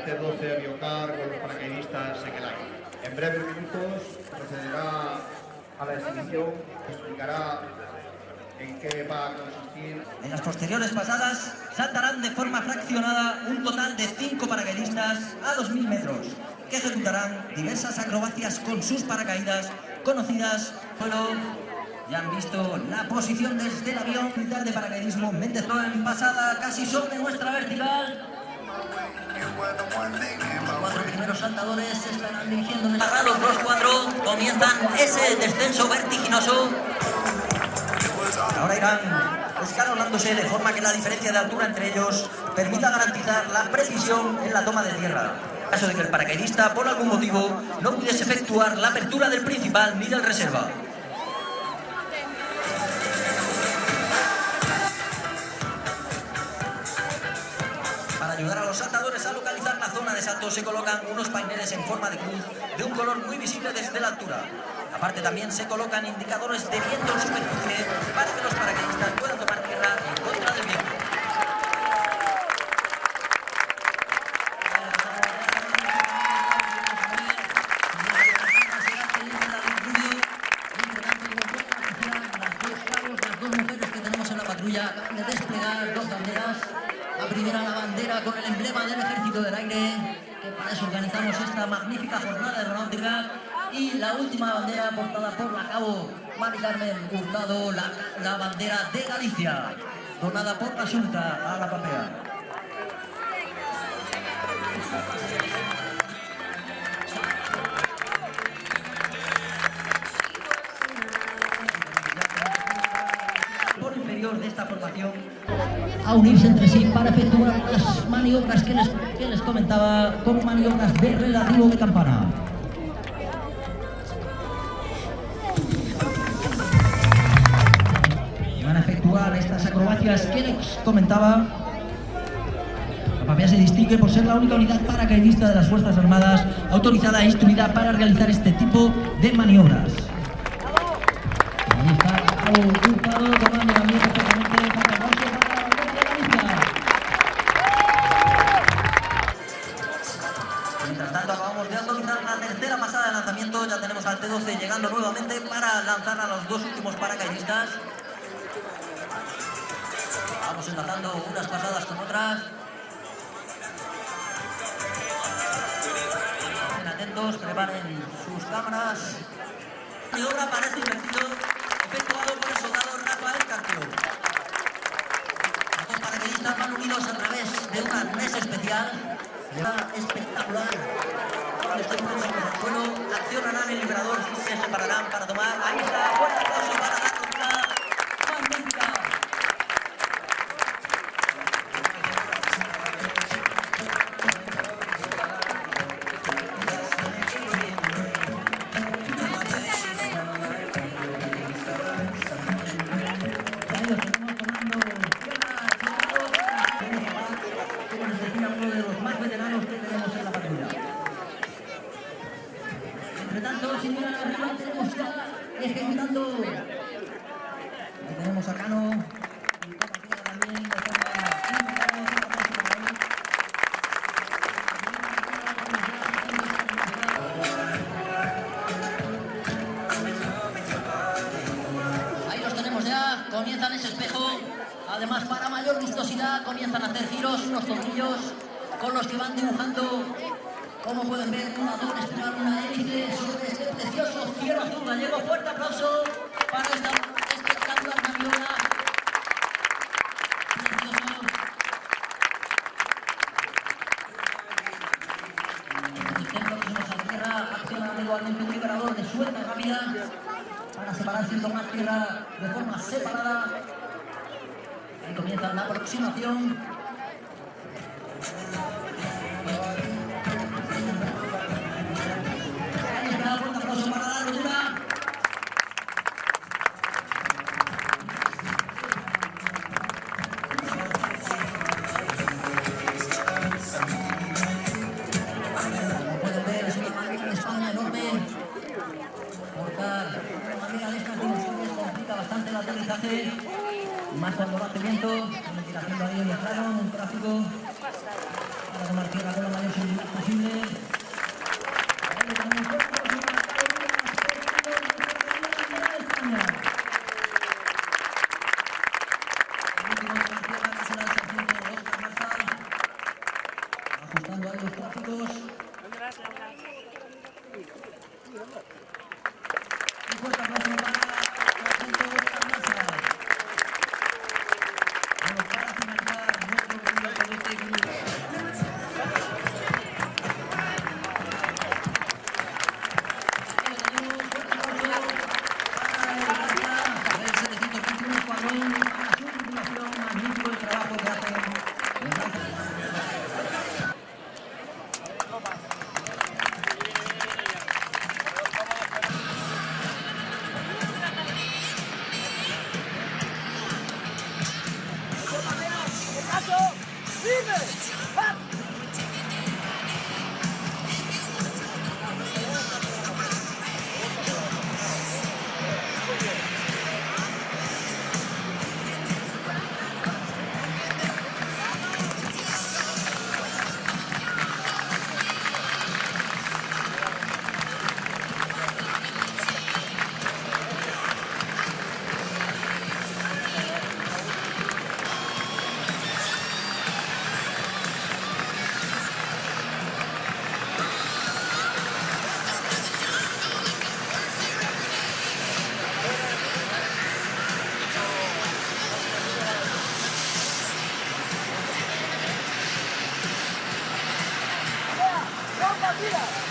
el T12 Biocar con los paracaidistas en el aire. En breves minutos procederá a la exhibición que explicará en qué va a consistir. En las posteriores pasadas saltarán de forma fraccionada un total de 5 paracaidistas a 2000 metros, que ejecutarán diversas acrobacias con sus paracaídas conocidas. Bueno, ya han visto la posición desde el avión militar de paracaidismo Mendezó en pasada casi sobre nuestra vertical. Los 4 primeros saltadores se estarán dirigiendo. Agarrados los 4, comienzan ese descenso vertiginoso. Ahora irán escalonándose de forma que la diferencia de altura entre ellos permita garantizar la precisión en la toma de tierra. En caso de que el paracaidista por algún motivo no pudiese efectuar la apertura del principal ni del reserva. Para ayudar a los saltadores a localizar la zona de salto se colocan unos paineles en forma de cruz de un color muy visible desde la altura. Aparte también se colocan indicadores de viento en superficie para que los paracaidistas puedan tomar tierra en contra del viento. Las dos mujeres que tenemos en la patrulla acaban de desplegar 2 banderas. La primera, la bandera con el emblema del Ejército del Aire, que para eso organizamos esta magnífica jornada aeronáutica. Y la última bandera portada por la cabo Mari Carmen Hurtado, la bandera de Galicia, donada por la Junta a la Pamea. Por inferior de esta formación a unirse entre sí para efectuar las maniobras que les comentaba como maniobras de relativo de campana. Van a efectuar estas acrobacias que les comentaba. La Pamea se distingue por ser la única unidad paracaidista de las Fuerzas Armadas autorizada e instruida para realizar este tipo de maniobras. Ahí está Hurtado tomando también perfectamente para el aplauso para la bandera de Galicia. Mientras tanto acabamos de autorizar la tercera pasada de lanzamiento. Ya tenemos al T12 llegando nuevamente para lanzar a los 2 últimos paracaidistas. Vamos enlazando unas pasadas con otras. Estén atentos, preparen sus cámaras. Maniobra parece invertido, efectuado por el soldado Rafael Cartero. Los 2 paracaidistas van unidos a través de un arnés especial. Espectacular. Cuando estén próximos al suelo, accionarán el liberador y se separarán para tomar. Ahí está, fuerte aplauso para la rotura magnífica. Entre tanto, señora, arriba tenemos ya ejecutando. Ahí tenemos a Cano. Y también de ahí los tenemos ya, comienzan ese espejo. Además, para mayor vistosidad, comienzan a hacer giros, unos tornillos con los que van dibujando. Como pueden ver, una doble espiral, una hélice sobre este precioso cielo azul gallego. Fuerte aplauso para esta espectacular maniobra. Precioso. Cuando estén próximos a la tierra, acciona igualmente un liberador de suelta rápida para separar siendo más tierra de forma separada. Ahí comienza la aproximación. Más cuando va viento, tiene que ir haciendo ahí en el plano, un tráfico para tomar tierra con la mayor seguridad posible. Ajustando a los tráficos. Un fuerte aplauso para Sargento Oscar Marshall. Bueno, para finalizar nuestro video de este minuto. Tenemos fuerte aplauso para el Gracia del 721 Escuadrón, para su tripulación, magnífico el trabajo que hacen. Mira.